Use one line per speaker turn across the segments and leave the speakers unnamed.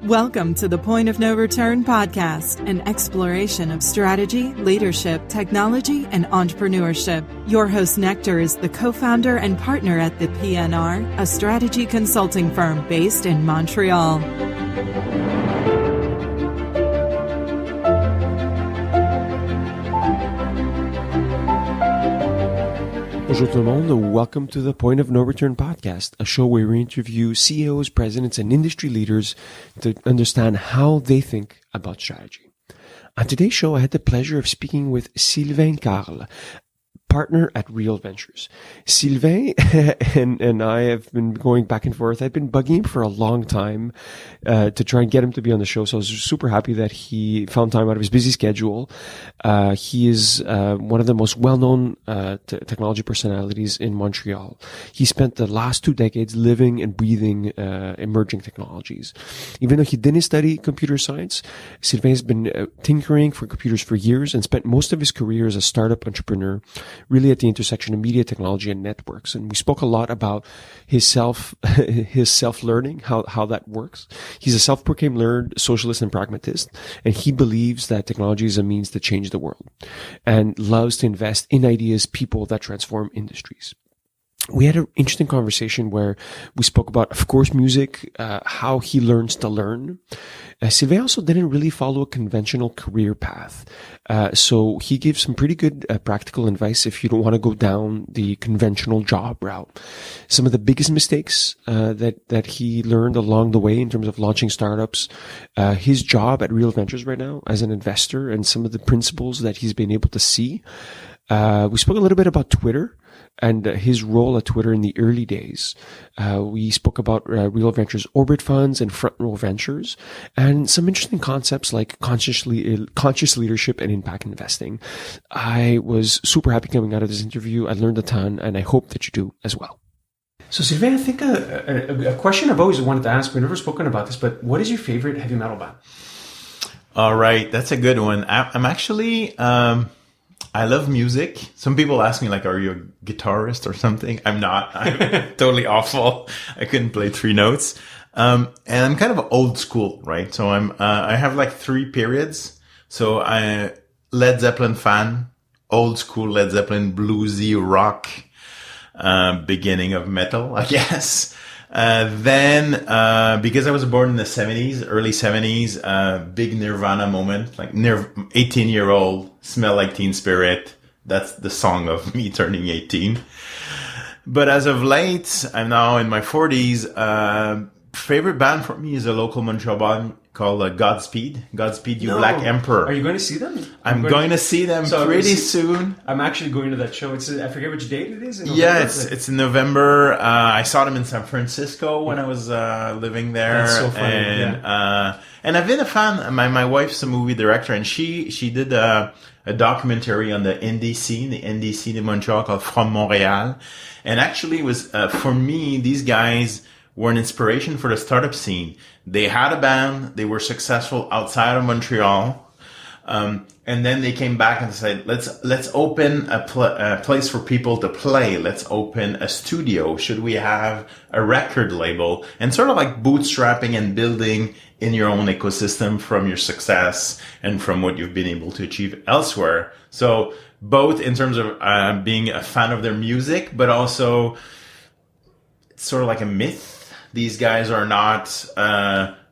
Welcome to the Point of No Return podcast, an exploration of strategy, leadership, technology, and entrepreneurship. Your host, Nectar, is the co-founder and partner at the PNR, a strategy consulting firm based in Montreal.
Bonjour tout le monde. Welcome to the Point of No Return podcast, a show where we interview CEOs, presidents, and industry leaders to understand how they think about strategy. On today's show, I had the pleasure of speaking with Sylvain Carle, partner at Real Ventures. Sylvain and I have been going back and forth. I've been bugging him for a long time to try and get him to be on the show. So I was super happy that he found time out of his busy schedule. He is one of the most well-known technology personalities in Montreal. He spent the last 2 decades living and breathing emerging technologies. Even though he didn't study computer science, Sylvain has been tinkering for computers for years and spent most of his career as a startup entrepreneur, really at the intersection of media, technology, and networks. And we spoke a lot about his self-learning, how that works. He's a self-proclaimed learned socialist and pragmatist, and he believes that technology is a means to change the world and loves to invest in ideas, people that transform industries. We had an interesting conversation where we spoke about, of course, music, how he learns to learn. Sylvain also didn't really follow a conventional career path. So he gave some pretty good practical advice if you don't want to go down the conventional job route. Some of the biggest mistakes that he learned along the way in terms of launching startups, his job at Real Ventures right now as an investor, and some of the principles that he's been able to see. We spoke a little bit about Twitter and his role at Twitter in the early days. We spoke about Real Ventures Orbit Funds and Front Row Ventures, and some interesting concepts like conscious leadership and impact investing. I was super happy coming out of this interview. I learned a ton, and I hope that you do as well. So Sylvain, I think a question I've always wanted to ask, we've never spoken about this, but what is your favorite heavy metal band?
All right, that's a good one. I'm actually... I love music. Some people ask me, like, are you a guitarist or something? I'm not. I'm totally awful. I couldn't play 3 notes. And I'm kind of old school, right? So I have like 3 periods. So Led Zeppelin fan, old school Led Zeppelin, bluesy rock, beginning of metal, I guess. Then, because I was born in the 70s, early 70s, big Nirvana moment, like 18-year-old, Smell Like Teen Spirit. That's the song of me turning 18. But as of late, I'm now in my 40s. Favorite band for me is a local Montreal band called Godspeed. Godspeed, You Black Emperor.
Are you going to see them?
I'm going to see them pretty soon.
I'm actually going to that show. I forget which date it is.
It's in November. I saw them in San Francisco when I was living there.
That's so funny.
And I've been a fan. My wife's a movie director, and she did a documentary on the indie scene in Montreal called From Montréal. And actually it was, for me, these guys were an inspiration for the startup scene. They had a band. They were successful outside of Montreal. And then they came back and said, let's open a place for people to play. Let's open a studio. Should we have a record label? And sort of like bootstrapping and building in your own ecosystem from your success and from what you've been able to achieve elsewhere. So both in terms of being a fan of their music, but also it's sort of like a myth. These guys are not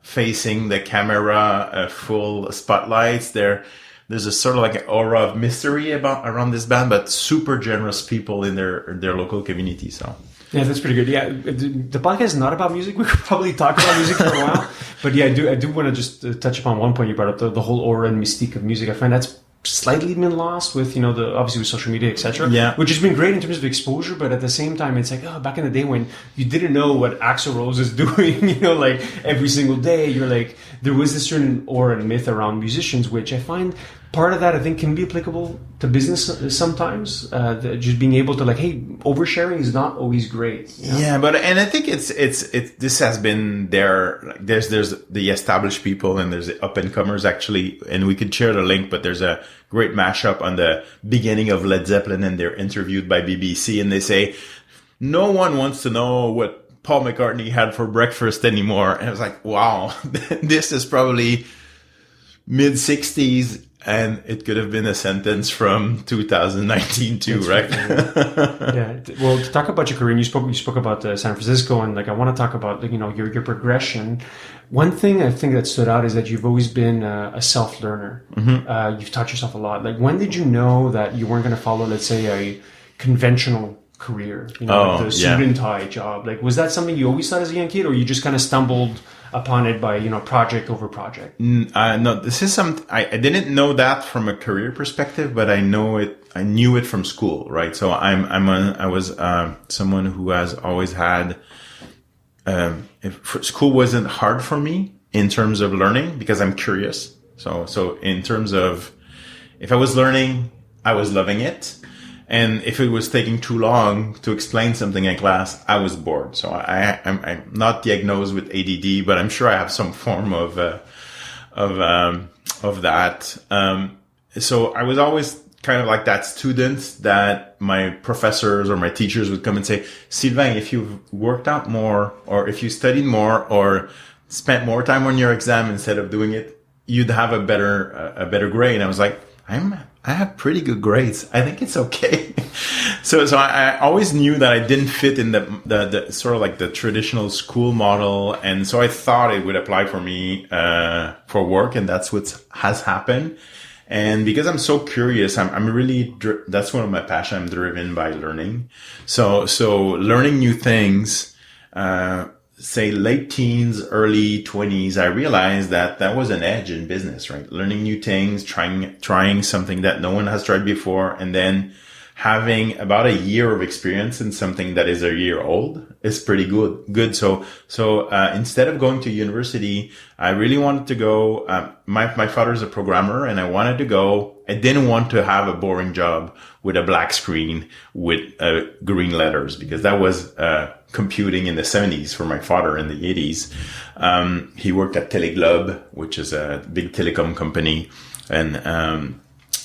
facing the camera full spotlights. There's a sort of like an aura of mystery around this band, but super generous people in their local community. So
yeah, that's pretty good. Yeah, the podcast is not about music. We could probably talk about music for a while, but yeah, I do want to just touch upon one point you brought up, the whole aura and mystique of music. I find that's slightly been lost with, obviously with social media, etc.
Yeah.
Which has been great in terms of exposure, but at the same time, it's like, back in the day when you didn't know what Axl Rose is doing, like every single day, you're like, there was this certain aura and myth around musicians, which I find part of that, I think, can be applicable to business sometimes. Just being able to hey, oversharing is not always great.
Yeah, and I think it's this has been there. There's the established people and there's the up and comers actually, and we could share the link. But there's a great mashup on the beginning of Led Zeppelin, and they're interviewed by BBC, and they say no one wants to know what Paul McCartney had for breakfast anymore. And I was like, wow, this is probably mid 60s. And it could have been a sentence from 2019 too, right?
Yeah. Well, to talk about your career, and you spoke about San Francisco, and like I want to talk about your progression. One thing I think that stood out is that you've always been a self-learner. Mm-hmm. You've taught yourself a lot. Like, when did you know that you weren't going to follow, let's say, a conventional career, like the suit and tie job? Like, was that something you always thought as a young kid, or you just kind of stumbled upon it by project over project?
No, this is something I didn't know that from a career perspective, but I knew it from school, right? So I was someone who has always had school wasn't hard for me in terms of learning because I'm curious. So in terms of if I was learning, I was loving it. And if it was taking too long to explain something in class, I was bored. So I'm not diagnosed with ADD, but I'm sure I have some form of that. So I was always kind of like that student that my professors or my teachers would come and say, Sylvain, if you've worked out more, or if you studied more, or spent more time on your exam instead of doing it, you'd have a better grade. And I was like, I have pretty good grades. I think it's okay. So I always knew that I didn't fit in the sort of like the traditional school model. And so I thought it would apply for me, for work. And that's what has happened. And because I'm so curious, I'm really, that's one of my passions. I'm driven by learning. So learning new things, say late teens, early 20s, I realized that was an edge in business, right? Learning new things, trying something that no one has tried before, and then having about a year of experience in something that is a year old is pretty good. So instead of going to university, I really wanted to go, my father's a programmer, and I wanted to go. I didn't want to have a boring job with a black screen with green letters, because that was computing in the 70s for my father in the 80s. He worked at Teleglobe, which is a big telecom company, and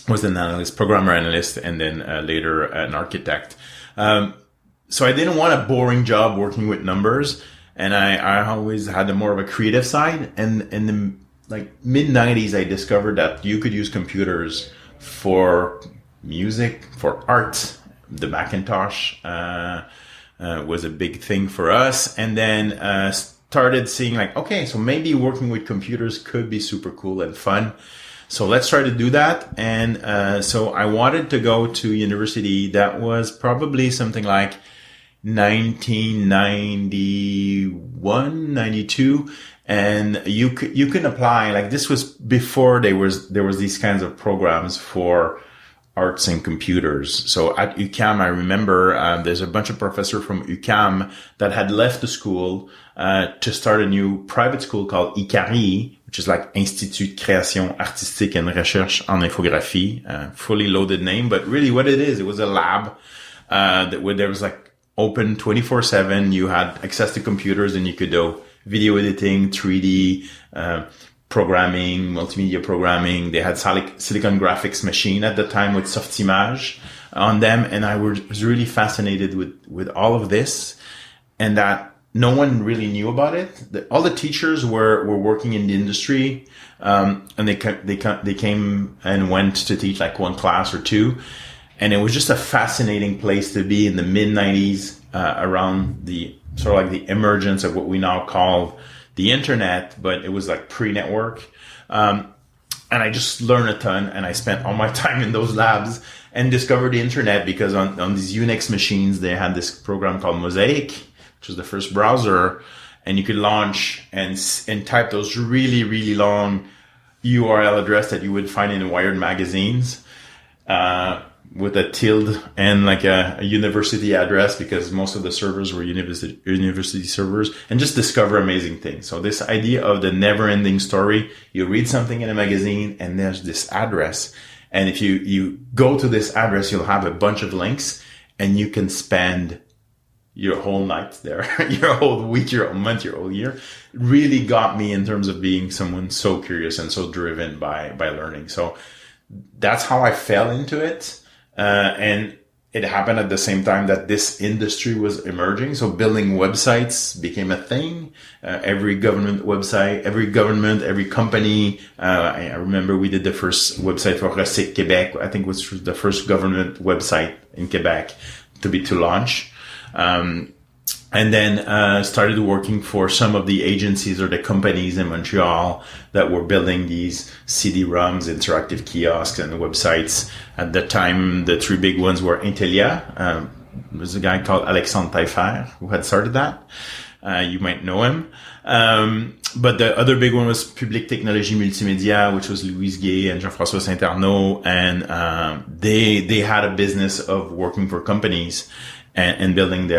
was an analyst, programmer analyst, and then later an architect. So I didn't want a boring job working with numbers, and I always had more of a creative side. And in the like mid 90s, I discovered that you could use computers for music, for art. The Macintosh was a big thing for us, and then started seeing like, okay, so maybe working with computers could be super cool and fun. So let's try to do that. And so I wanted to go to university. That was probably something like 1991, 92. And you can apply, like, this was before there was these kinds of programs for arts and computers. So at UQAM, I remember there's a bunch of professors from UQAM that had left the school to start a new private school called ICARI, which is like Institut de Création Artistique and Recherche en Infographie, fully loaded name. But really what it is, it was a lab where there was like open 24/7. You had access to computers and you could do video editing, 3D, programming, multimedia programming. They had Silicon Graphics machine at the time with Softimage on them. And I was really fascinated with all of this, and that no one really knew about it. All the teachers were working in the industry, and they came and went to teach like one class or two. And it was just a fascinating place to be in the mid 90s, around the sort of like the emergence of what we now call the internet, but it was like pre-network. And I just learned a ton, and I spent all my time in those labs and discovered the internet because on these Unix machines, they had this program called Mosaic, which was the first browser, and you could launch and type those really, really long URL address that you would find in Wired magazines, with a tilde and like a university address, because most of the servers were university servers, and just discover amazing things. So this idea of the never ending story, you read something in a magazine and there's this address. And if you go to this address, you'll have a bunch of links, and you can spend your whole night there, your whole week, your whole month, your whole year. It really got me in terms of being someone so curious and so driven by learning. So that's how I fell into it. And it happened at the same time that this industry was emerging. So building websites became a thing. Every government website, every company. I remember we did the first website for Recyc Québec. I think it was the first government website in Quebec to launch. And then started working for some of the agencies or the companies in Montreal that were building these CD-ROMs, interactive kiosks, and websites. At the time, the three big ones were Intelia. There was a guy called Alexandre Taillefer who had started that. You might know him. But the other big one was Public Technologie Multimédia, which was Louise Gay and Jean-François Saint-Arnaud. And they had a business of working for companies and building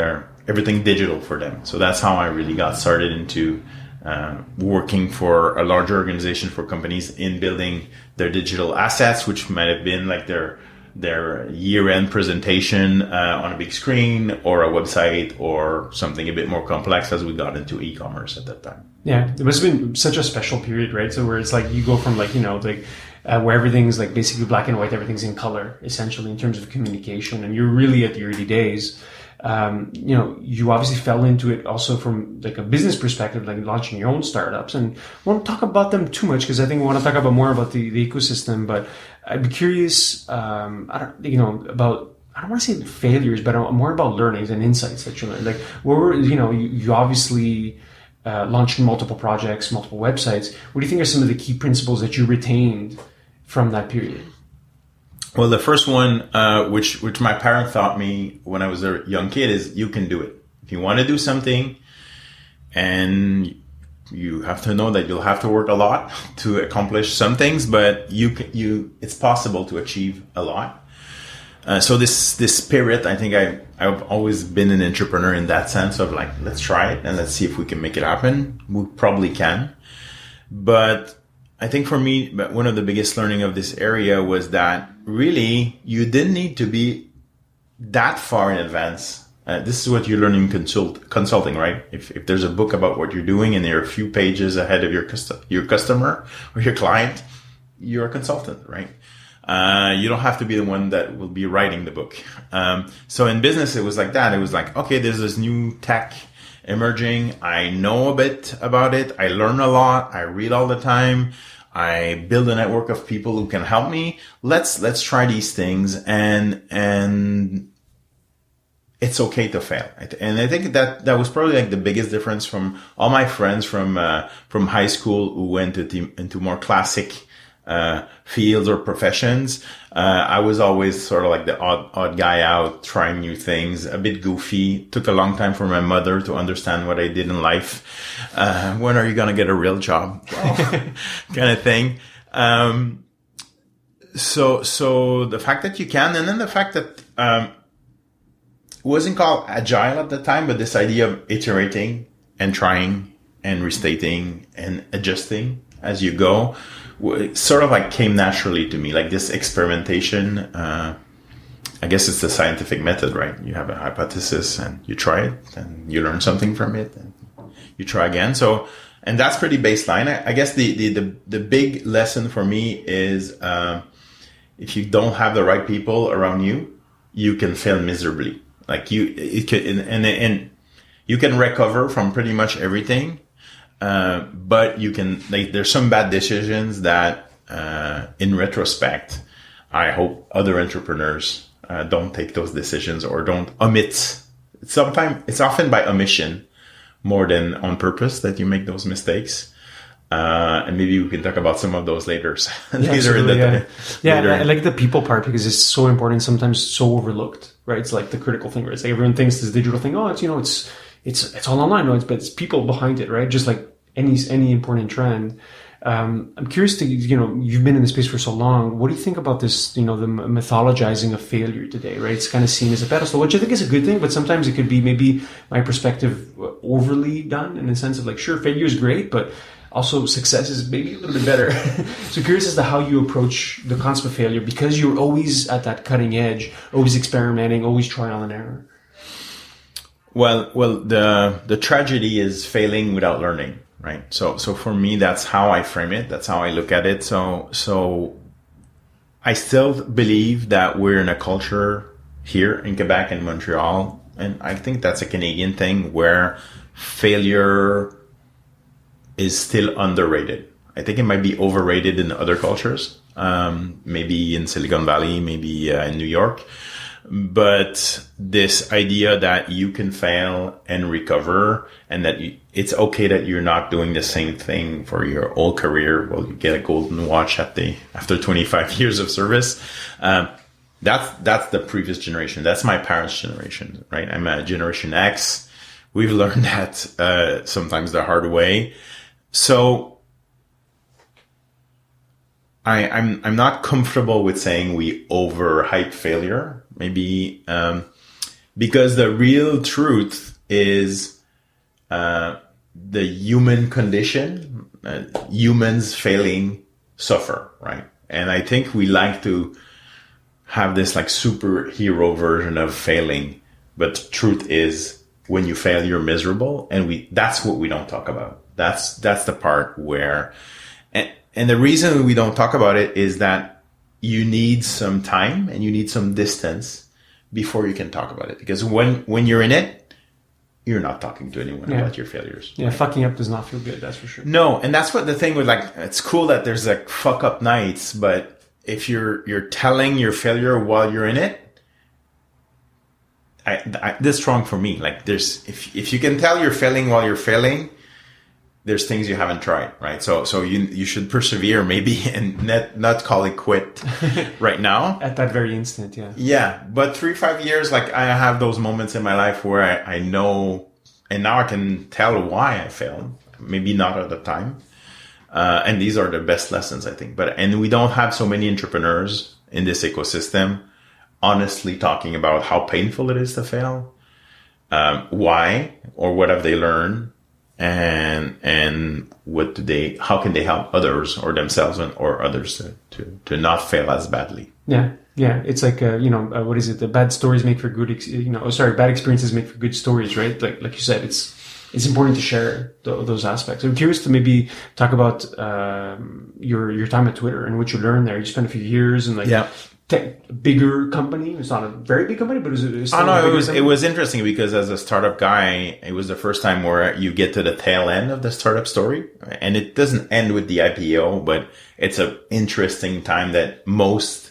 everything digital for them. So that's how I really got started into working for a larger organization for companies in building their digital assets, which might have been like their year-end presentation on a big screen, or a website, or something a bit more complex as we got into e-commerce at that time.
Yeah, it must have been such a special period, right? So where it's like you go from like, where everything's like basically black and white, everything's in color, essentially, in terms of communication, and you're really at the early days. You obviously fell into it also from like a business perspective, like launching your own startups, and I won't talk about them too much because I think we want to talk about more about the ecosystem, but I'd be curious, about, I don't want to say failures, but more about learnings and insights that you learned. Like, what were, you obviously launched multiple projects, multiple websites. What do you think are some of the key principles that you retained from that period?
Well, the first one, which my parent taught me when I was a young kid, is you can do it. If you want to do something, and you have to know that you'll have to work a lot to accomplish some things, but it's possible to achieve a lot. So this spirit, I think I've always been an entrepreneur in that sense of like, let's try it and let's see if we can make it happen. We probably can. But I think for me, one of the biggest learning of this area was that really you didn't need to be that far in advance. This is what you learn in consulting, right? If there's a book about what you're doing and you're a few pages ahead of your customer or your client, you're a consultant, right? You don't have to be the one that will be writing the book. So in business, it was like that. It was like, okay, there's this new tech emerging. I know a bit about it. I learn a lot. I read all the time. I build a network of people who can help me. Let's try these things, and it's okay to fail. And I think that was probably like the biggest difference from all my friends from high school who went into more classic fields or professions. I was always sort of like the odd guy out, trying new things, a bit goofy. Took a long time for my mother to understand what I did in life. When are you going to get a real job? Well, kind of thing. So the fact that you can, and then the fact that, it wasn't called agile at the time, but this idea of iterating and trying and restating and adjusting as you go, sort of like came naturally to me, like this experimentation. I guess it's the scientific method, right? You have a hypothesis and you try it and you learn something from it and you try again. So, and that's pretty baseline. I guess the big lesson for me is, if you don't have the right people around you, you can fail miserably. Like you can recover from pretty much everything. But you can, like, there's some bad decisions that, in retrospect, I hope other entrepreneurs, don't take those decisions or don't omit. Sometimes it's often by omission more than on purpose that you make those mistakes. And maybe we can talk about some of those later.
I like the people part because it's so important, sometimes so overlooked, right? It's like the critical thing, right? It's like everyone thinks this digital thing, it's all online, but it's people behind it, right? Just like any important trend. I'm curious to, you've been in the space for so long. What do you think about this, the mythologizing of failure today, right? It's kind of seen as a pedestal, which I think is a good thing, but sometimes it could be maybe my perspective overly done in the sense of like, sure, failure is great, but also success is maybe a little bit better. So curious as to how you approach the concept of failure, because you're always at that cutting edge, always experimenting, always trial and error.
Well, the tragedy is failing without learning, right? So for me, that's how I frame it. That's how I look at it. So I still believe that we're in a culture here in Quebec and Montreal, and I think that's a Canadian thing, where failure is still underrated. I think it might be overrated in other cultures, maybe in Silicon Valley, maybe in New York. But this idea that you can fail and recover, and that it's okay that you're not doing the same thing for your whole career. Well, you get a golden watch after 25 years of service. That's the previous generation. That's my parents' generation, right? I'm a Generation X. We've learned that sometimes the hard way. So I'm not comfortable with saying we overhype failure. Maybe because the real truth is the human condition. Humans failing suffer, right? And I think we like to have this like superhero version of failing, but truth is, when you fail, you're miserable, and that's what we don't talk about. That's the part where, and the reason we don't talk about it is that you need some time and you need some distance before you can talk about it. Because when you're in it, you're not talking to anyone about your failures.
Yeah, right? Fucking up does not feel good, that's for sure.
No, and that's what the thing with, like, it's cool that there's like fuck up nights, but if you're telling your failure while you're in it, this is strong for me. Like, if you can tell you're failing while you're failing, there's things you haven't tried, right? So you should persevere maybe and not call it quit right now.
At that very instant, yeah.
Yeah, but 3-5 years, like, I have those moments in my life where I know, and now I can tell why I failed. Maybe not at the time. And these are the best lessons, I think. And we don't have so many entrepreneurs in this ecosystem honestly talking about how painful it is to fail, why, or what have they learned, and how can they help others or themselves or others to not fail as badly.
Yeah. It's like, what is it? The bad stories make for good, bad experiences make for good stories, right? Like you said, it's important to share those aspects. I'm curious to maybe talk about your time at Twitter and what you learned there. You spent a few years and bigger company. It's not a very big company, but
it was interesting because as a startup guy, it was the first time where you get to the tail end of the startup story, and it doesn't end with the IPO, but it's an interesting time that most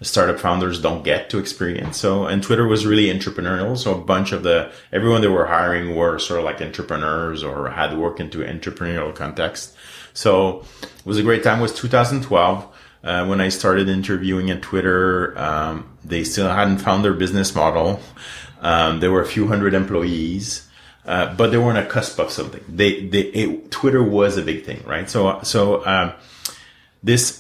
startup founders don't get to experience. And Twitter was really entrepreneurial. So a bunch of everyone they were hiring were sort of like entrepreneurs or had worked into entrepreneurial context. So it was a great time. It was 2012. When I started interviewing at Twitter, they still hadn't found their business model. There were a few hundred employees, but they were on a cusp of something. Twitter was a big thing, right?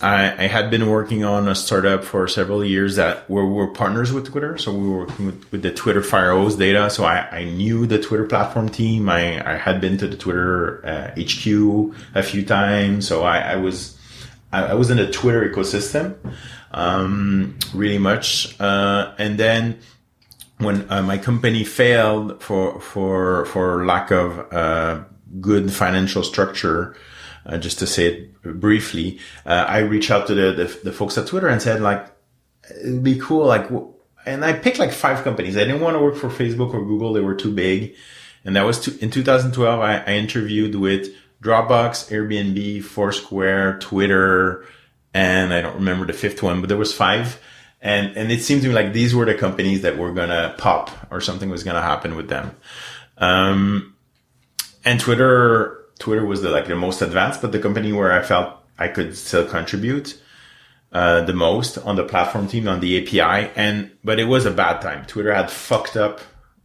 I had been working on a startup for several years where we were partners with Twitter. So we were working with the Twitter FireHose data. So I knew the Twitter platform team. I had been to the Twitter HQ a few times. So I was in the Twitter ecosystem, really much. And then when my company failed for lack of good financial structure, just to say it briefly, I reached out to the folks at Twitter and said, like, it'd be cool, like, and I picked like 5 companies. I didn't want to work for Facebook or Google; they were too big. And that was in 2012. I interviewed with Dropbox, Airbnb, Foursquare, Twitter, and I don't remember the 5th one, but there was 5. And it seemed to me like these were the companies that were going to pop or something was going to happen with them. And Twitter was the most advanced, but the company where I felt I could still contribute the most on the platform team, on the API. But it was a bad time. Twitter had fucked up,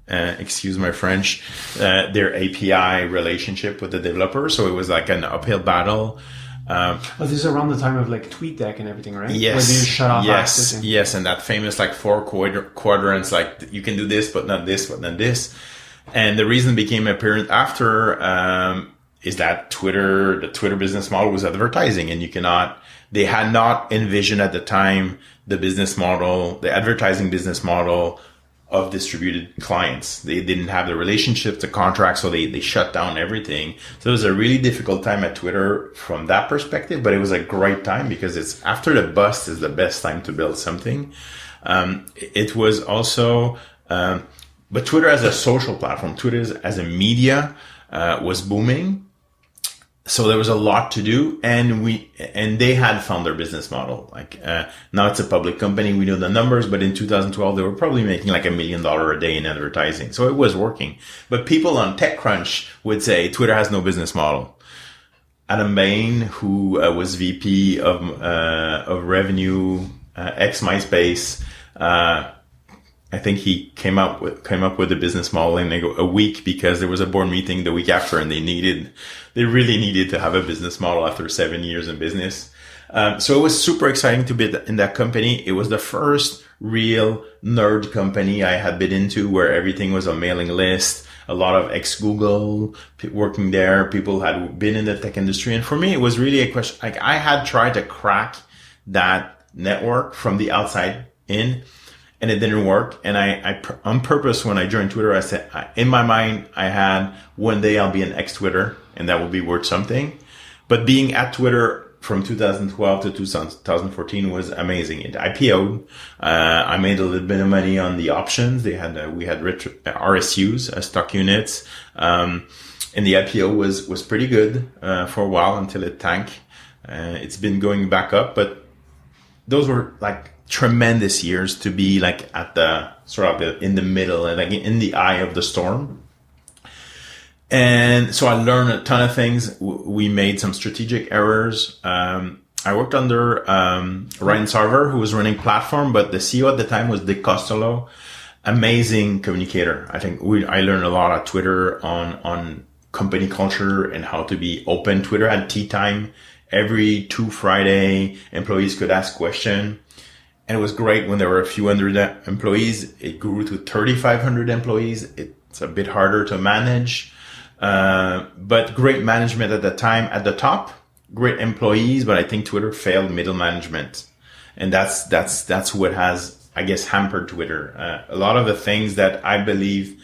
excuse my French, their API relationship with the developers. So it was like an uphill battle.
This is around the time of like TweetDeck and everything, right?
Yes.
Where they just shut off access.
Yes. And that famous like 4 quadrants, like you can do this, but not this, but not this. And the reason became apparent after, is that the Twitter business model was advertising, and they had not envisioned at the time the advertising business model of distributed clients. They didn't have the relationships, the contracts, so they shut down everything. So it was a really difficult time at Twitter from that perspective, but it was a great time because it's after the bust is the best time to build something. It was also, but Twitter as a social platform, Twitter as a media, was booming. So there was a lot to do, and they had found their business model. Like, now it's a public company. We know the numbers, but in 2012, they were probably making like $1 million a day in advertising. So it was working. But people on TechCrunch would say Twitter has no business model. Adam Bain, who was VP of revenue, ex MySpace, I think he came up with a business model in a week, because there was a board meeting the week after, and they really needed to have a business model after 7 years in business. So it was super exciting to be in that company. It was the first real nerd company I had been into, where everything was a mailing list. A lot of ex-Google working there. People had been in the tech industry. And for me, it was really a question. Like, I had tried to crack that network from the outside in, and it didn't work. And I on purpose, when I joined Twitter, I said, in my mind, I had, one day I'll be an ex-Twitter, and that will be worth something. But being at Twitter from 2012 to 2014 was amazing. It IPO'd. I made a little bit of money on the options. We had RSUs, stock units. And the IPO was pretty good, for a while, until it tanked. It's been going back up, but those were like tremendous years to be like at the sort of in the middle, and like in the eye of the storm. And so I learned a ton of things. We made some strategic errors. I worked under Ryan Sarver, who was running platform, but the CEO at the time was Dick Costello. Amazing communicator. I think I learned a lot at Twitter on company culture and how to be open. Twitter had tea time every 2 Friday. Employees could ask questions. And it was great when there were a few hundred employees. It grew to 3,500 employees. It's a bit harder to manage. But great management at the time at the top, great employees, but I think Twitter failed middle management. And that's what has, I guess, hampered Twitter. A lot of the things that I believe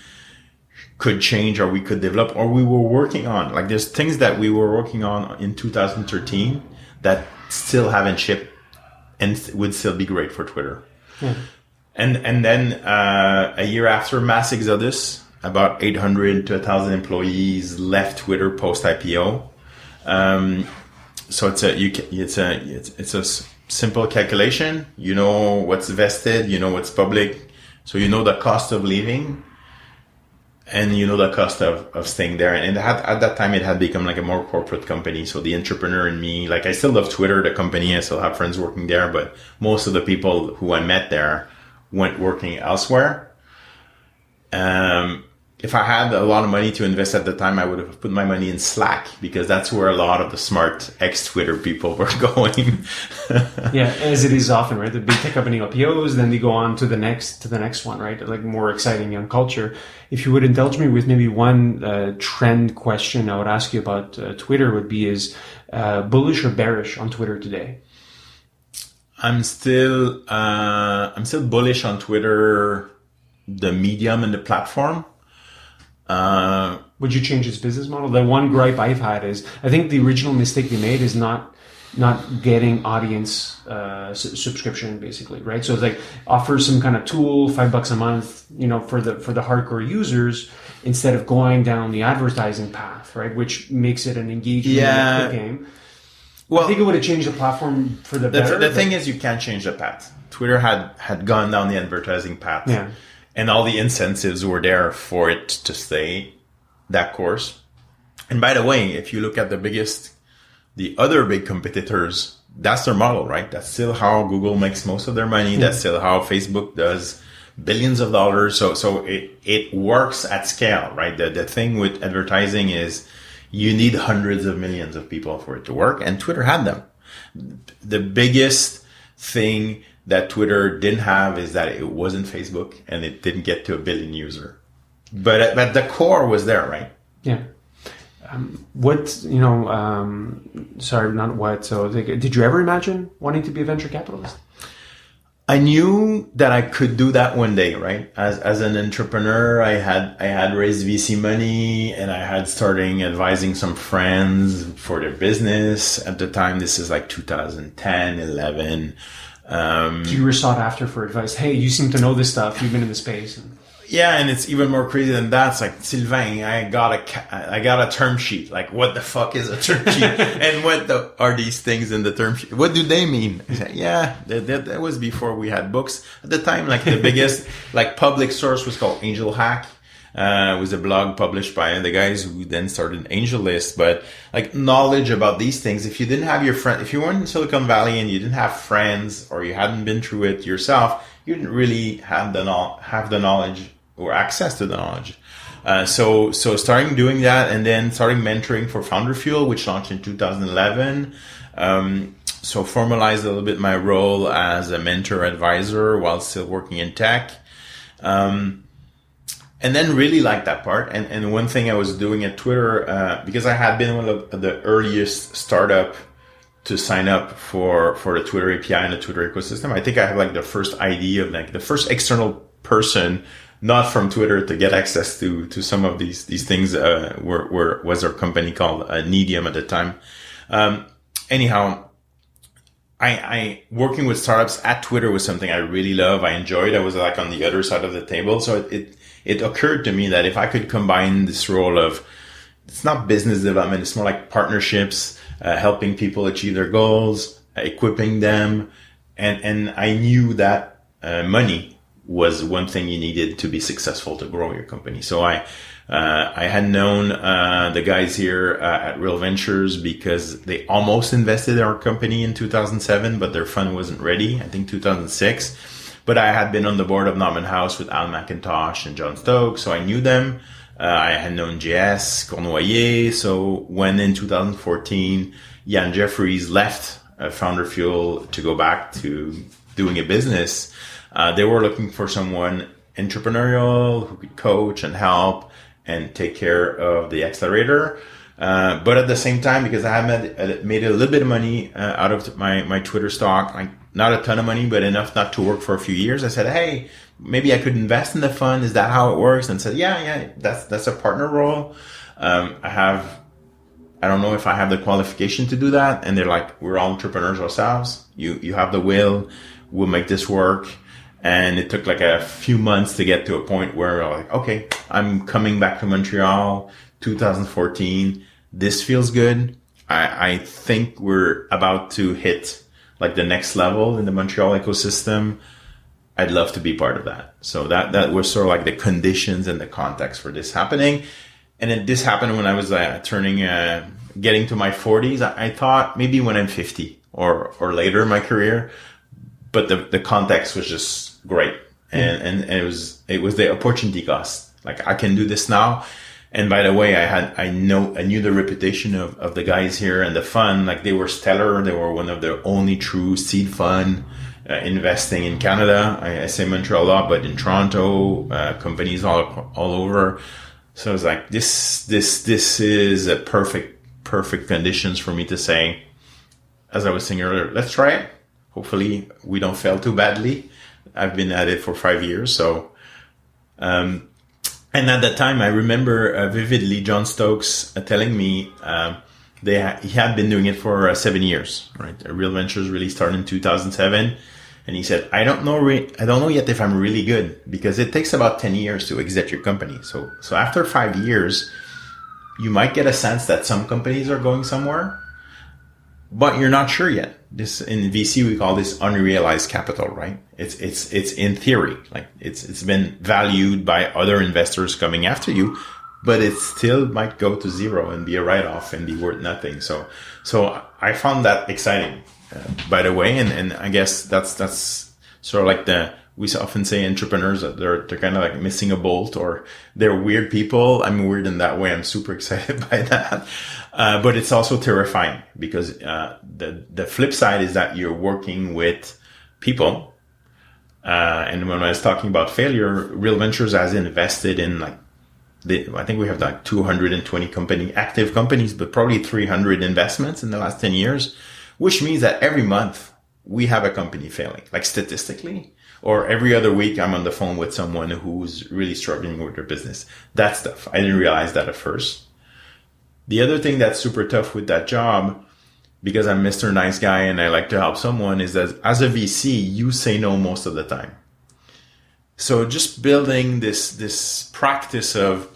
could change, or we could develop, or we were working on, like there's things that we were working on in 2013 that still haven't shipped and would still be great for Twitter. Yeah. And then, a year after, mass exodus. About 800 to 1,000 employees left Twitter post IPO. So it's a simple calculation. You know what's vested, you know what's public, so you know the cost of leaving, and you know the cost of staying there. And at that time, it had become like a more corporate company. So the entrepreneur in me, like I still love Twitter, the company. I still have friends working there, but most of the people who I met there went working elsewhere. If I had a lot of money to invest at the time, I would have put my money in Slack, because that's where a lot of the smart ex-Twitter people were going.
Yeah, as it is often, right? The big tech company IPOs, then they go on to the next one, right? Like more exciting young culture. If you would indulge me with maybe one trend question I would ask you about Twitter would be, is bullish or bearish on Twitter today?
I'm still bullish on Twitter, the medium and the platform.
Would you change its business model? The one gripe I've had is, I think the original mistake they made is not getting audience subscription, basically, right? So it's like offer some kind of tool, $5 a month, for the hardcore users, instead of going down the advertising path, right? Which makes it an engagement quick game. Well, I think it would have changed the platform for the better.
The thing is, you can't change the path. Twitter had gone down the advertising path.
Yeah.
And all the incentives were there for it to stay that course. And by the way, if you look at the other big competitors, that's their model, right? That's still how Google makes most of their money. Mm-hmm. That's still how Facebook does billions of dollars. So it works at scale, right? The thing with advertising is you need hundreds of millions of people for it to work. And Twitter had them. The biggest thing that Twitter didn't have is that it wasn't Facebook, and it didn't get to 1 billion users. But the core was there, right?
Yeah. Did you ever imagine wanting to be a venture capitalist?
I knew that I could do that one day, right? As an entrepreneur, I had raised VC money, and I had starting advising some friends for their business. At the time, this is like 2010, 11.
You were sought after for advice. Hey, you seem to know this stuff. You've been in the space.
Yeah, and it's even more crazy than that. It's like, Sylvain, I got a term sheet. Like, what the fuck is a term sheet? And are these things in the term sheet? What do they mean? I said, yeah, that was before we had books. At the time, like the biggest, like public source was called Angel Hack. It was a blog published by the guys who then started AngelList. But like knowledge about these things, if you didn't have your friend, if you weren't in Silicon Valley and you didn't have friends or you hadn't been through it yourself, you didn't really have the knowledge or access to the knowledge. So starting doing that and then starting mentoring for Founder Fuel, which launched in 2011. So formalized a little bit my role as a mentor advisor while still working in tech. And then really liked that part. And one thing I was doing at Twitter, because I had been one of the earliest startup to sign up for the Twitter API and the Twitter ecosystem. I think I had like the first ID of like the first external person, not from Twitter, to get access to some of these things, was our company called Medium at the time. Anyhow, I working with startups at Twitter was something I really love. I enjoyed. I was like on the other side of the table. So it occurred to me that if I could combine this role of, it's not business development, it's more like partnerships, helping people achieve their goals, equipping them. And I knew that money was one thing you needed to be successful to grow your company. So I had known the guys here at Real Ventures because they almost invested in our company in 2007, but their fund wasn't ready, I think 2006. But I had been on the board of Norman House with Al McIntosh and John Stokes, so I knew them. I had known JS, Cournoyer. So when in 2014, Jan Jeffries left Founder Fuel to go back to doing a business, they were looking for someone entrepreneurial who could coach and help and take care of the accelerator. But at the same time, because I had made a little bit of money out of my Twitter stock, like not a ton of money, but enough not to work for a few years, I said, hey, maybe I could invest in the fund. Is that how it works? And said, yeah, that's a partner role. I don't know if I have the qualification to do that. And they're like, we're all entrepreneurs ourselves. You have the will. We'll make this work. And it took like a few months to get to a point where we're like, okay, I'm coming back to Montreal, 2014. This feels good. I think we're about to hit like the next level in the Montreal ecosystem. I'd love to be part of that. So that was sort of like the conditions and the context for this happening. And then this happened when I was getting to my 40s. I thought maybe when I'm 50 or later in my career, but the context was just great. And it was the opportunity cost. Like I can do this now. And by the way, I knew the reputation of the guys here and the fund. Like they were stellar. They were one of the only true seed fund investing in Canada. I say Montreal a lot, but in Toronto, companies all over. So I was like, this is a perfect conditions for me to say, as I was saying earlier, let's try it. Hopefully we don't fail too badly. I've been at it for 5 years. So, and at that time, I remember vividly John Stokes telling me he had been doing it for 7 years. Right, Real Ventures really started in 2007, and he said, "I don't know yet if I'm really good because it takes about 10 years to exit your company. So after 5 years, you might get a sense that some companies are going somewhere, but you're not sure yet. This in VC we call this unrealized capital, right? It's in theory, like it's been valued by other investors coming after you, but it still might go to zero and be a write-off and be worth nothing. So I found that exciting, by the way, and I guess that's sort of like we often say entrepreneurs that they're kind of like missing a bolt or they're weird people. I'm weird in that way. I'm super excited by that. But it's also terrifying because the flip side is that you're working with people. And when I was talking about failure, Real Ventures has invested in I think we have like 220 active companies, but probably 300 investments in the last 10 years, which means that every month we have a company failing, like statistically, or every other week I'm on the phone with someone who's really struggling with their business. That stuff. I didn't realize that at first. The other thing that's super tough with that job because I'm Mr. Nice Guy and I like to help someone, is that as a VC, you say no most of the time. So just building this practice of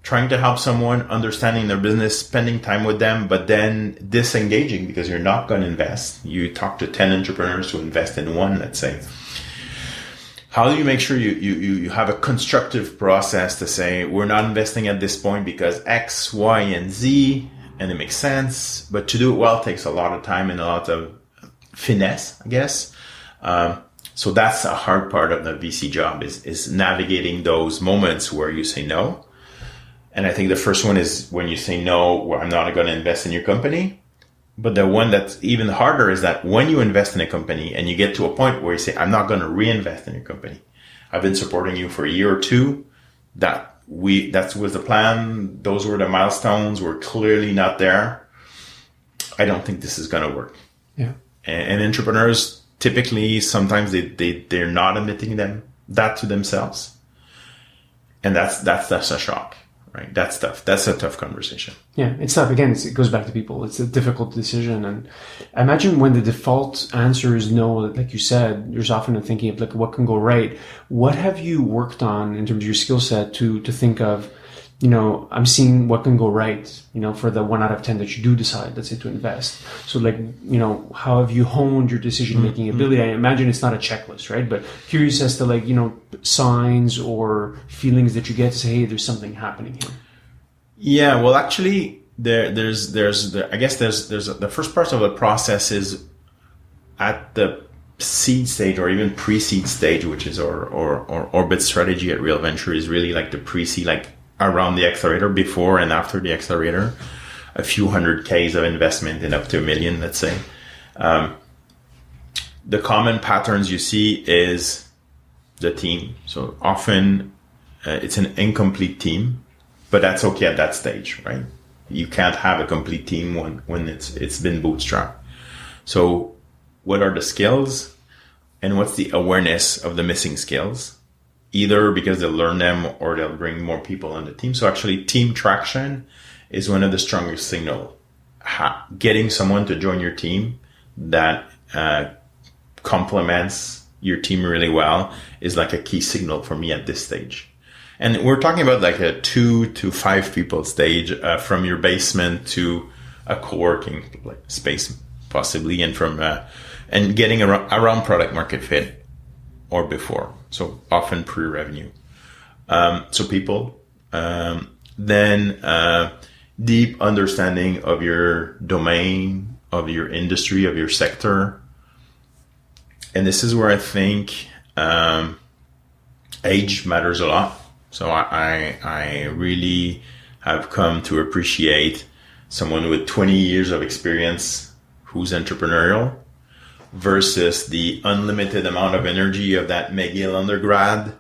trying to help someone, understanding their business, spending time with them, but then disengaging because you're not going to invest. You talk to 10 entrepreneurs to invest in one, let's say. How do you make sure you have a constructive process to say, we're not investing at this point because X, Y, and Z, and it makes sense, but to do it well takes a lot of time and a lot of finesse, I guess. So that's a hard part of the VC job is navigating those moments where you say no. And I think the first one is when you say no, well, I'm not going to invest in your company. But the one that's even harder is that when you invest in a company and you get to a point where you say, I'm not going to reinvest in your company. I've been supporting you for a year or two. That was the plan. Those were the milestones. We're clearly not there. I don't think this is going to work.
Yeah. And
entrepreneurs, typically, sometimes they're not admitting that to themselves. And that's a shock. Right. That's tough. That's a tough conversation.
Yeah, it's tough. Again, it goes back to people. It's a difficult decision. And I imagine when the default answer is no, like you said, there's often a thinking of like, what can go right? What have you worked on in terms of your skill set to think of, I'm seeing what can go right, for the 1 out of 10 that you do decide, let's say, to invest. So like, how have you honed your decision-making ability? I imagine it's not a checklist, right? But curious as to like, signs or feelings that you get to say, hey, there's something happening here.
Yeah, well, actually, there's the first part of the process is at the seed stage or even pre-seed stage, which is our orbit strategy at Real Venture is really like the pre-seed, like around the accelerator, before and after the accelerator, a few hundred Ks of investment and up to $1 million, let's say. The common patterns you see is the team. So often it's an incomplete team, but that's okay at that stage, right? You can't have a complete team when it's been bootstrapped. So what are the skills and what's the awareness of the missing skills? Either because they'll learn them or they'll bring more people on the team. So actually team traction is one of the strongest signals. Getting someone to join your team that complements your team really well is like a key signal for me at this stage. And we're talking about like a 2 to 5 people stage, from your basement to a co-working space possibly, and from and getting around product market fit or before. So often pre-revenue. So people, then deep understanding of your domain, of your industry, of your sector. And this is where I think age matters a lot. So I really have come to appreciate someone with 20 years of experience who's entrepreneurial versus the unlimited amount of energy of that McGill undergrad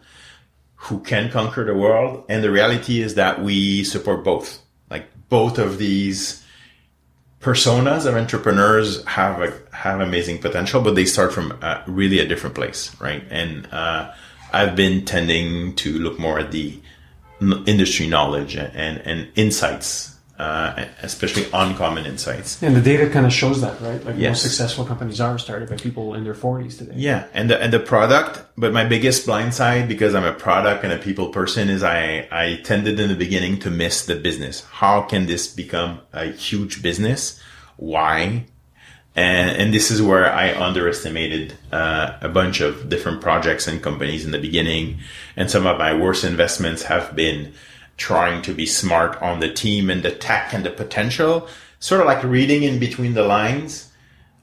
who can conquer the world. And the reality is that we support both. Like both of these personas of entrepreneurs have amazing potential, but they start from really a different place, right? And I've been tending to look more at the industry knowledge and insights, especially uncommon insights.
And the data kind of shows that, right? Like
yes.
Most successful companies are started by people in their 40s today.
Yeah, and the product. But my biggest blind side, because I'm a product and a people person, is I tended in the beginning to miss the business. How can this become a huge business? Why? And this is where I underestimated a bunch of different projects and companies in the beginning. And some of my worst investments have been trying to be smart on the team and the tech and the potential, sort of like reading in between the lines,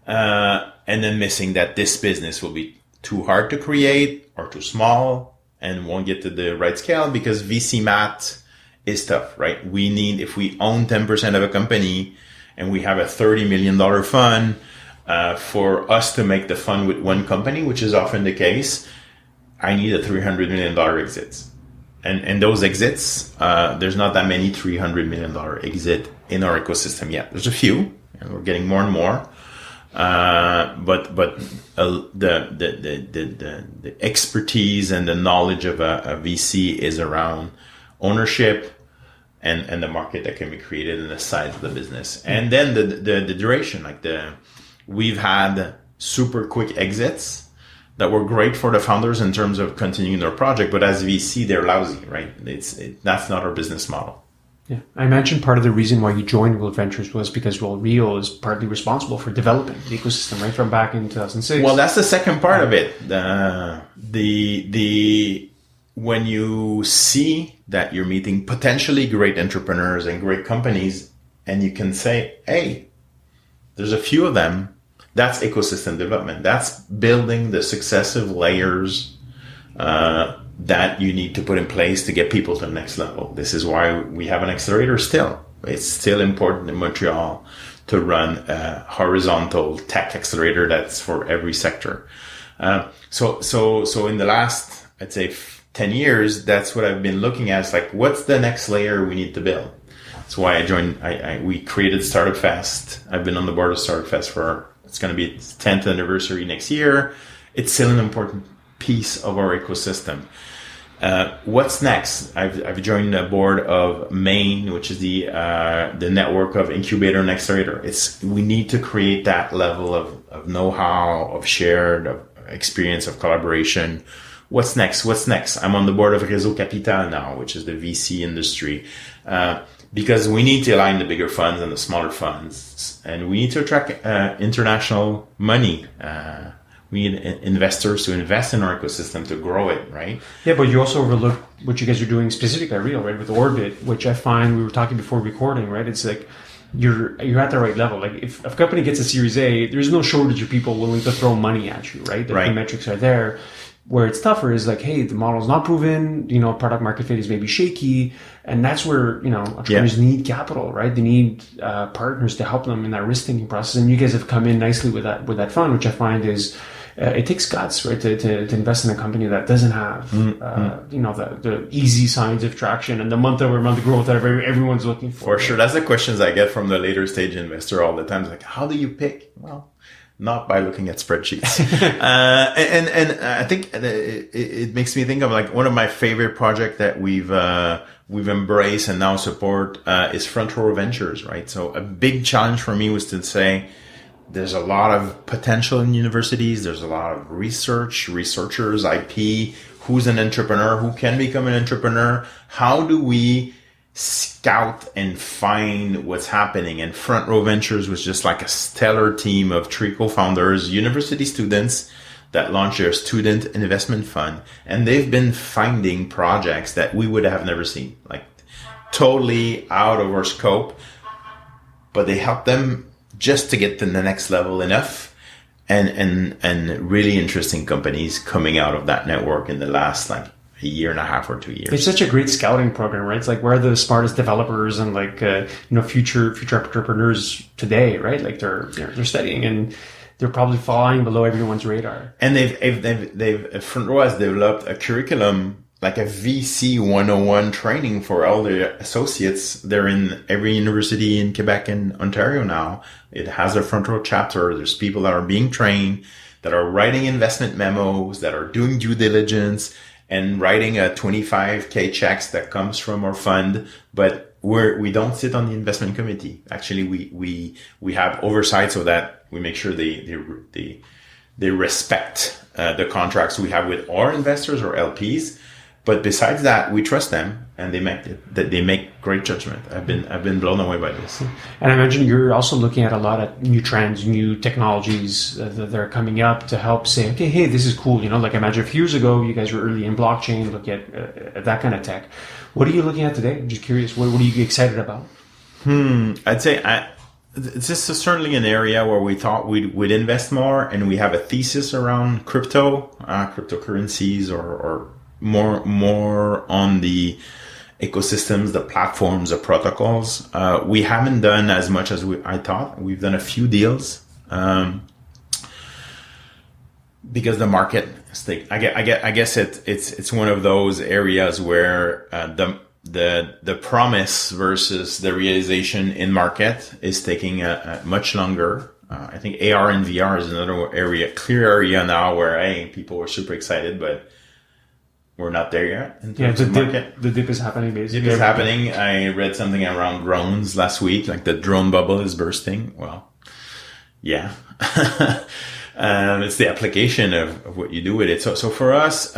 and then missing that this business will be too hard to create or too small and won't get to the right scale, because VC math is tough, right? We need, if we own 10% of a company and we have a $30 million fund, for us to make the fund with one company, which is often the case, I need a $300 million exits. And those exits, there's not that many $300 million exit in our ecosystem yet. There's a few, and we're getting more and more. But the expertise and the knowledge of a VC is around ownership, and the market that can be created and the size of the business. And then the duration, we've had super quick exits that were great for the founders in terms of continuing their project, but as VC, they're lousy, right? That's not our business model.
Yeah, I mentioned part of the reason why you joined Real Ventures was because Real is partly responsible for developing the ecosystem, right, from back in 2006.
Well, that's the second part of it. When you see that you're meeting potentially great entrepreneurs and great companies, and you can say, hey, there's a few of them, that's ecosystem development. That's building the successive layers that you need to put in place to get people to the next level. This is why we have an accelerator still. It's still important in Montreal to run a horizontal tech accelerator that's for every sector. So in the last, I'd say 10 years, that's what I've been looking at. It's like, what's the next layer we need to build? That's why I joined, we created Startup Fest. I've been on the board of Startup Fest it's going to be its 10th anniversary next year. It's still an important piece of our ecosystem. What's next? I've joined the board of Maine, which is the network of incubator and accelerator. We need to create that level of know-how, of shared of experience, of collaboration. What's next? I'm on the board of Réseau Capital now, which is the VC industry, because we need to align the bigger funds and the smaller funds, and we need to attract international money. We need investors to invest in our ecosystem to grow it, right?
Yeah, but you also overlook what you guys are doing specifically at Real, right? With Orbit, which I find we were talking before recording, right? It's like you're at the right level. Like if a company gets a Series A, there's no shortage of people willing to throw money at you, right? The metrics are there. Where it's tougher is like, hey, the model's not proven, product market fit is maybe shaky. And that's where, entrepreneurs need capital, right? They need partners to help them in that risk taking process. And you guys have come in nicely with that fund, which I find is, it takes guts, right, to invest in a company that doesn't have, the easy signs of traction and the month-over-month growth that everyone's looking for.
For sure. That's the questions I get from the later stage investor all the time. It's like, how do you pick? Well, not by looking at spreadsheets. And I think it makes me think of like one of my favorite projects that we've embraced and now support is Front Row Ventures, right? So a big challenge for me was to say, there's a lot of potential in universities. There's a lot of researchers, IP, who's an entrepreneur, who can become an entrepreneur. How do we scout and find what's happening? And Front Row Ventures was just like a stellar team of 3 co-founders, university students that launched their student investment fund. And they've been finding projects that we would have never seen, like totally out of our scope, but they helped them just to get to the next level enough, and really interesting companies coming out of that network in the last like a year and a half or 2 years.
It's such a great scouting program, right? It's like where are the smartest developers and like future entrepreneurs today, right? Like they're studying and they're probably flying below everyone's radar.
And they've Front Row has developed a curriculum, like a VC 101 training for all the associates. They're in every university in Quebec and Ontario now. It has a Front Row chapter. There's people that are being trained, that are writing investment memos, that are doing due diligence and writing a 25K checks that comes from our fund. But we don't sit on the investment committee. Actually, we have oversight so that we make sure they respect the contracts we have with our investors or LPs. But besides that, we trust them, and they make great judgment. I've been blown away by this.
And I imagine you're also looking at a lot of new trends, new technologies that are coming up to help say, okay, hey, this is cool. Like I imagine a few years ago, you guys were early in blockchain, look at that kind of tech. What are you looking at today? I'm just curious. What are you excited about?
I'd say this is certainly an area where we thought we'd invest more, and we have a thesis around cryptocurrencies or more on the ecosystems, the platforms, the protocols. We haven't done as much as I thought. We've done a few deals because the market. I guess it's one of those areas where the promise versus the realization in market is taking a much longer. I think AR and VR is another clear area now where people are super excited, but we're not there yet in
Yeah,
terms of market.
the dip is happening basically.
It is happening. I read something around drones last week, like the drone bubble is bursting. Well, yeah. It's the application of what you do with it. So for us,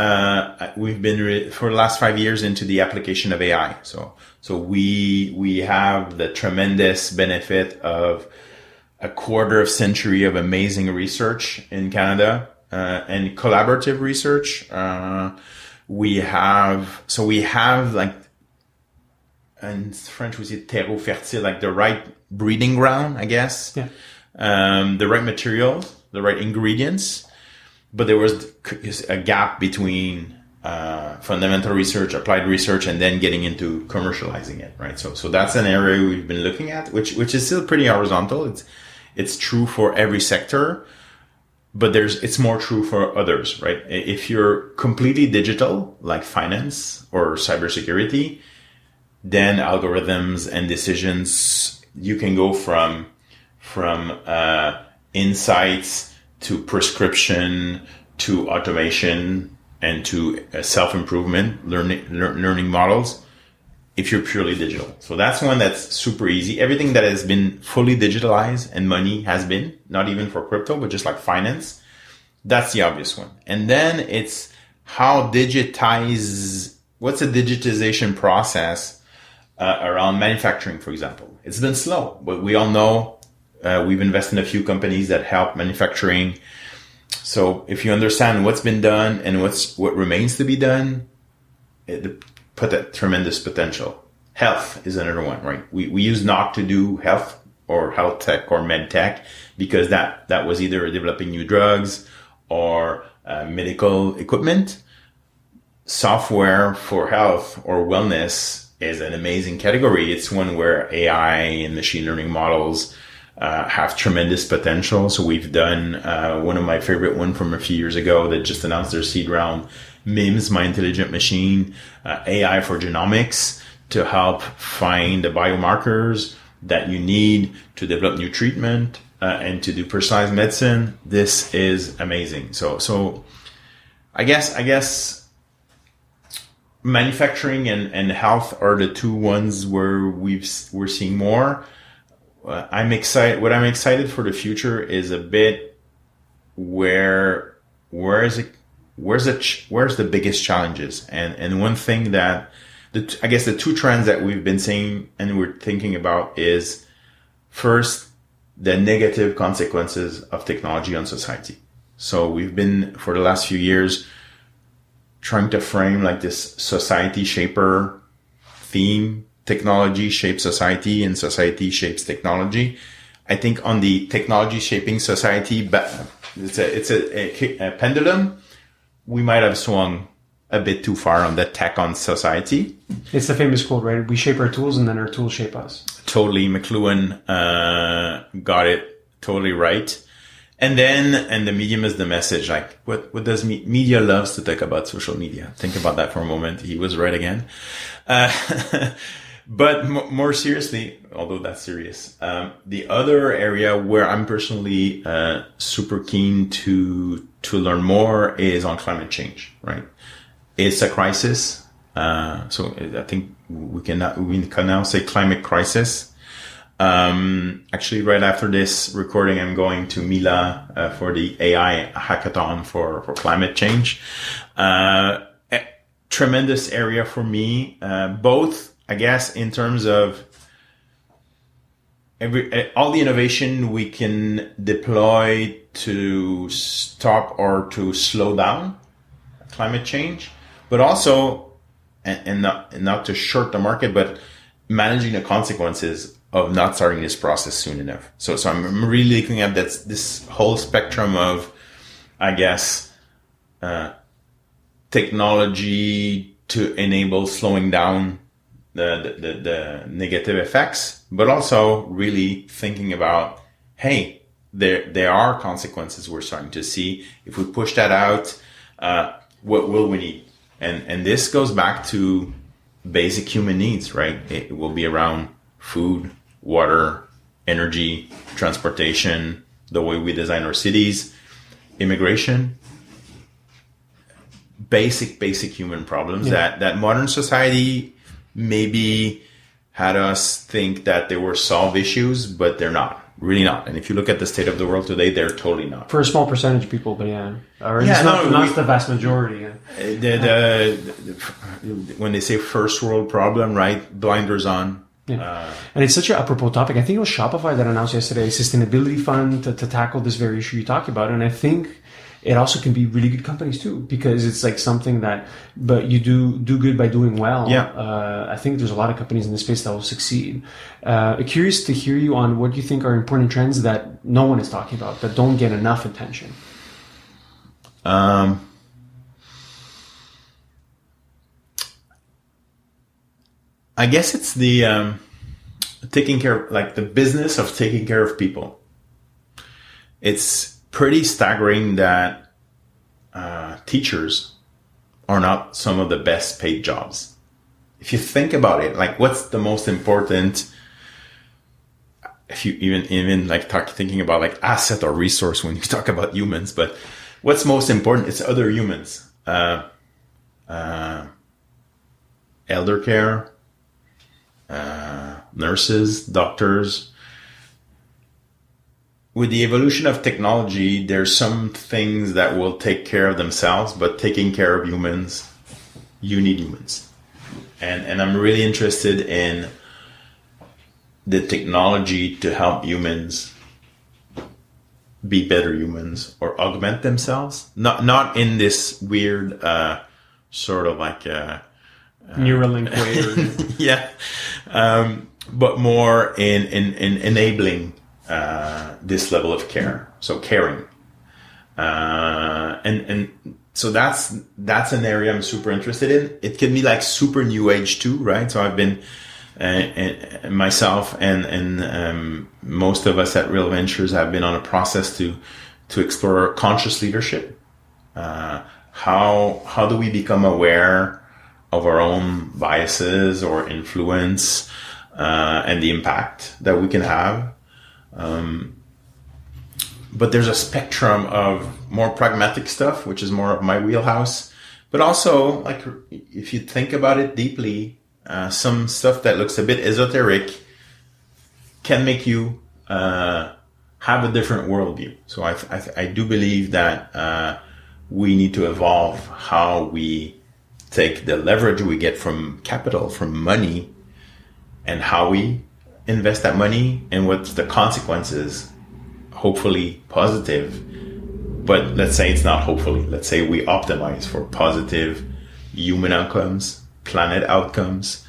we've been for the last 5 years into the application of AI. So we have the tremendous benefit of a quarter of century of amazing research in Canada, and collaborative research. We have like, in French we say terreau fertile, like the right breeding ground, I guess.
Yeah.
The right materials, the right ingredients, but there was a gap between fundamental research, applied research, and then getting into commercializing it, right? So that's an area we've been looking at, which is still pretty horizontal. It's true for every sector, but it's more true for others, right? If you're completely digital, like finance or cybersecurity, then algorithms and decisions, you can go from insights to prescription to automation and to self-improvement learning models if you're purely digital. So that's one that's super easy. Everything that has been fully digitalized, and money has been, not even for crypto, but just like finance, that's the obvious one. And then it's what's the digitization process around manufacturing, for example. It's been slow, but we all know we've invested in a few companies that help manufacturing. So if you understand what's been done and what remains to be done, it put a tremendous potential. Health is another one, right? We use not to do health or health tech or med tech because that was either developing new drugs or medical equipment. Software for health or wellness is an amazing category. It's one where AI and machine learning models have tremendous potential. So we've done one of my favorite one from a few years ago that just announced their seed round, MIMS, My Intelligent Machine, AI for genomics to help find the biomarkers that you need to develop new treatment and to do personalized medicine. This is amazing. So I guess manufacturing and health are the two ones where we're seeing more. I'm excited. What I'm excited for the future is a bit where's the biggest challenges, and one thing that I guess the two trends that we've been seeing and we're thinking about is first the negative consequences of technology on society. So we've been for the last few years trying to frame like this society shaper theme. Technology shapes society and society shapes technology. I think on the technology shaping society, it's a pendulum. We might have swung a bit too far on the tech on society.
It's the famous quote, right? We shape our tools and then our tools shape us.
Totally. McLuhan got it totally right. And the medium is the message. Like what does media loves to talk about social media? Think about that for a moment. He was right again. But more seriously, although that's serious, the other area where I'm personally super keen to learn more is on climate change. Right, it's a crisis. So I think we can now say climate crisis. Actually, right after this recording, I'm going to Mila for the AI hackathon for climate change. Tremendous area for me, both. I guess in terms of all the innovation we can deploy to stop or to slow down climate change, but also and not to short the market, but managing the consequences of not starting this process soon enough. So I'm really looking at this whole spectrum of, I guess, technology to enable slowing down the negative effects, but also really thinking about, hey, there are consequences we're starting to see. If we push that out, what will we need? And this goes back to basic human needs, right? It will be around food, water, energy, transportation, the way we design our cities, immigration. basic human problems that modern society maybe had us think that they were solved issues, but they're not. Really not. And if you look at the state of the world today, they're totally not.
For a small percentage of people, but or not the vast majority.
When they say first world problem, right? Blinders on.
Yeah. And it's such a apropos topic. I think it was Shopify that announced yesterday a sustainability fund to tackle this very issue you talk about. And I think it also can be really good companies too, because it's like something that, but you do good by doing well.
Yeah.
I think there's a lot of companies in this space that will succeed. Curious to hear you on what you think are important trends that no one is talking about, that don't get enough attention.
I guess it's the taking care, like the business of taking care of people. It's pretty staggering that teachers are not some of the best paid jobs. If you think about it, like what's the most important, if you even like thinking about like asset or resource when you talk about humans, but what's most important? It's other humans. Elder care, nurses, doctors. With the evolution of technology, there's some things that will take care of themselves, but taking care of humans, you need humans. And I'm really interested in the technology to help humans be better humans or augment themselves. Not in this weird sort of like
Neuralink way.
Yeah. But more in enabling this level of care, so caring, and so that's an area I'm super interested in. It can be like super new age too, right? So I've been myself and most of us at Real Ventures have been on a process to explore conscious leadership. How do we become aware of our own biases or influence and the impact that we can have? But there's a spectrum of more pragmatic stuff, which is more of my wheelhouse. But also, like, if you think about it deeply, some stuff that looks a bit esoteric can make you have a different worldview. So I do believe that we need to evolve how we take the leverage we get from capital, from money, and how we invest that money and what's the consequences, hopefully positive. But let's say it's not hopefully. Let's say we optimize for positive human outcomes, planet outcomes,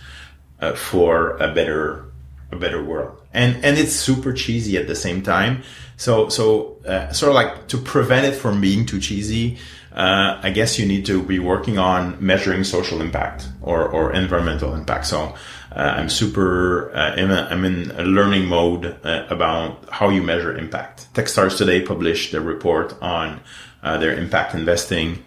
for a better world. And it's super cheesy at the same time. So sort of like to prevent it from being too cheesy, I guess you need to be working on measuring social impact or environmental impact. So I'm super, I'm in a learning mode about how you measure impact. Techstars today published a report on their impact investing.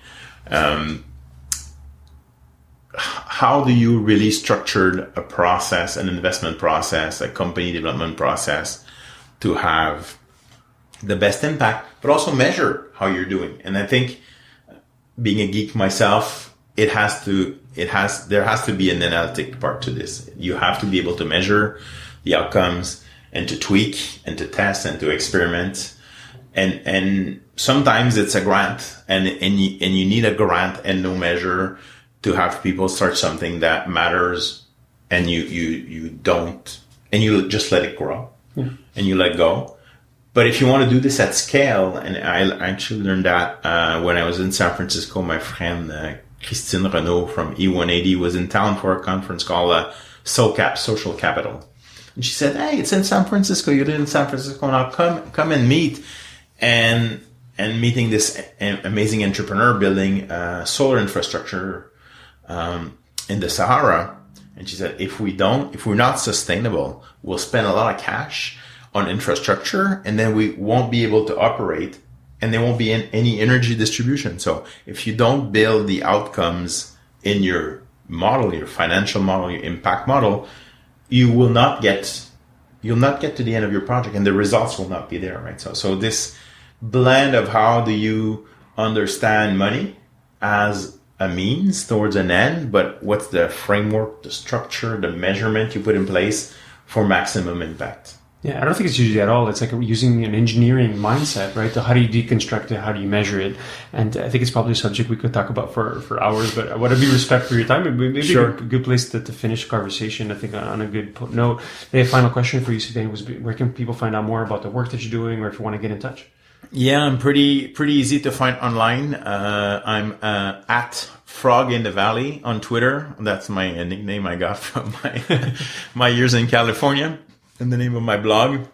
How do you really structure a process, an investment process, a company development process to have the best impact, but also measure how you're doing? And I think being a geek myself, there has to be an analytic part to this. You have to be able to measure the outcomes and to tweak and to test and to experiment. And sometimes it's a grant and you need a grant and no measure to have people start something that matters, and you don't, and you just let it grow and you let go. But if you want to do this at scale, and I actually learned that when I was in San Francisco, my friend Christine Renaud from E180 was in town for a conference called SOCAP, Social Capital. And she said, "Hey, it's in San Francisco. You're in San Francisco now. Come and meet." And meeting this amazing entrepreneur building solar infrastructure in the Sahara. And she said, if we're not sustainable, we'll spend a lot of cash on infrastructure, and then we won't be able to operate, and there won't be any energy distribution. So if you don't build the outcomes in your model, your financial model, your impact model, you'll not get to the end of your project, and the results will not be there, right? So this blend of how do you understand money as a means towards an end, but what's the framework, the structure, the measurement you put in place for maximum impact?
Yeah, I don't think it's usually at all. It's like using an engineering mindset, right? How do you deconstruct it? How do you measure it? And I think it's probably a subject we could talk about for hours, but I want to be respect for your time. Maybe
Sure.
a good place to finish conversation, I think, on a good note. Maybe a final question for you, Sylvain, was where can people find out more about the work that you're doing, or if you want to get in touch?
Yeah, I'm pretty easy to find online. I'm at Frog in the Valley on Twitter. That's my nickname I got from my years in California. And the name of my blog.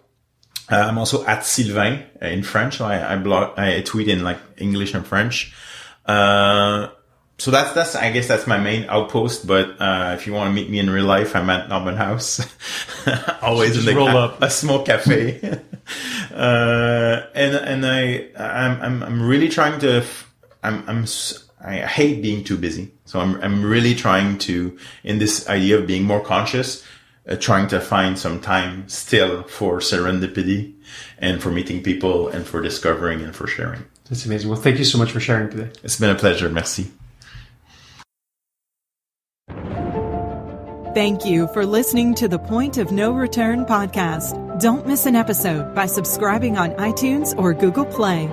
I'm also at Sylvains in French. So I tweet in like English and French. So that's I guess that's my main outpost. But if you want to meet me in real life, I'm at Norman House, always in a small cafe. I'm really trying to. I hate being too busy, so I'm really trying to, in this idea of being more conscious, trying to find some time still for serendipity and for meeting people and for discovering and for sharing.
That's amazing. Well, thank you so much for sharing today.
It's been a pleasure. Merci.
Thank you for listening to the Point of No Return podcast. Don't miss an episode by subscribing on iTunes or Google Play.